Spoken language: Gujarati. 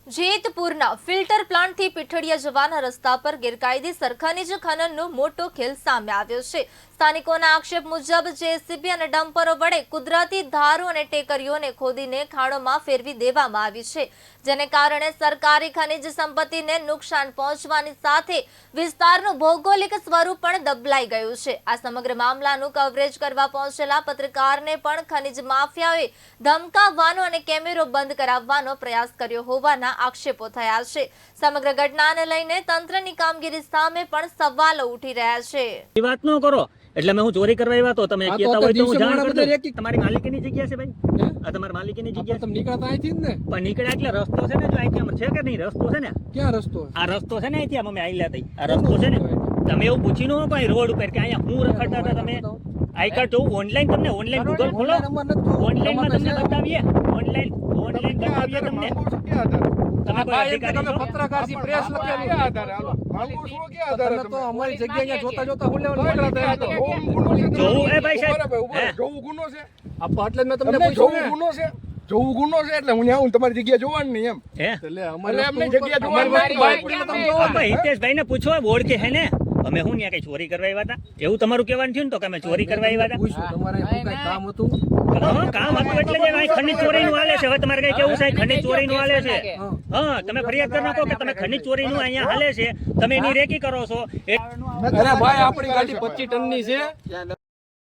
જેતપુરના ફિલ્ટર પ્લાન્ટથી પીઠડિયા જવાના રસ્તા પર ગેરકાયદેસર ખનિજ ખનનનો મોટો ખેલ સામે આવ્યો છે। સ્થાનિકોના આક્ષેપ મુજબ જેસીબી અને ડમ્પરો વડે કુદરતી ધારો અને ટેકરીઓને ખોદીને ખાણોમાં ફેરવી દેવામાં આવી છે, જેને કારણે સરકારી ખનિજ સંપત્તિને નુકસાન પહોંચવાની સાથે વિસ્તારનું ભૌગોલિક સ્વરૂપ પણ દબલાઈ ગયું છે। આ સમગ્ર મામલાનું કવરેજ કરવા પહોંચેલા પત્રકારને પણ ખનિજ માફિયાઓએ ધમકાવવાનો અને કેમેરો બંધ કરાવવાનો પ્રયાસ કર્યો હોવાના આક્ષેપો થયા છે। સમગ્ર ઘટનાને લઈને તંત્રની કામગીરી સામે પણ સવાલો ઉઠી રહ્યા છે। વાત ન કરો એટલે મેં હું ચોરી કરવા આવ્યા તો તમે કહેતા હોય તો હું જાણ કરી દઉં। તમારી માલિકીની જગ્યા છે ભાઈ, આ તમારી માલિકીની જગ્યા તમે નીકળતા અહીંથી જ ને? પણ નીકળ્યા એટલે રસ્તો છે ને, જો અહીંથી આમ છે કે નહીં રસ્તો છે ને? ક્યાં રસ્તો? આ રસ્તો છે ને, અહીંથી અમે આઈલા થઈ આ રસ્તો છે ને। તમે એવું પૂછી ન ભાઈ રોડ ઉપર કે અહીંયા હું રખડતા હતા, તમે આઈ કાર્ડ જોઉં ઓનલાઈન, તમને ઓનલાઈન ગૂગલ ખોલો, ઓનલાઈનમાં તમને બતાવીએ, ઓનલાઈન બતાવીએ તમને। તમે કોઈ અધિકારી છો? પત્રકાર છી, પ્રેસ લખેલી આધારે હાલો માંગુ છું કે આધારે તો અમારી જગ્યા અહીંયા જોતા જોતા હું લેવાનું નીકળતા તો જોવું એ ભાઈ સાહેબ જોવું ગુનો છે આપા, એટલે મેં તમને પૂછ્યું ગુનો છે, જોવું ગુનો છે એટલે હું આવું તમારી જગ્યા જોવાની નહીં એમ હે એટલે અમારે એમને જગ્યા જોવાની બાઈક પડીને તમે જોવો ભાઈ હિતેશભાઈ ને પૂછો, ઓળખે હે ને? અમે હું ત્યાં કઈ ચોરી કરવા આવ્યા હતા એવું તમારું કહેવાનું થયું ને, તો કે અમે ચોરી કરવા આવ્યા હતા? પૂછ્યું તમારે શું કઈ કામ હતું? હા કામ હતું એટલે જ અહીં ખનિજ ચોરીનું હાલે છે। હવે તમારે કઈ કેવું છે? ખનિજ ચોરીનું હાલે છે। હા તમે ફરિયાદ કરી નાખો કે તમે ખનિજ ચોરીનું અહીંયા હાલે છે, તમે એની રેકી કરો છો। અરે ભાઈ આપણી ગાડી 25 ટનની છે,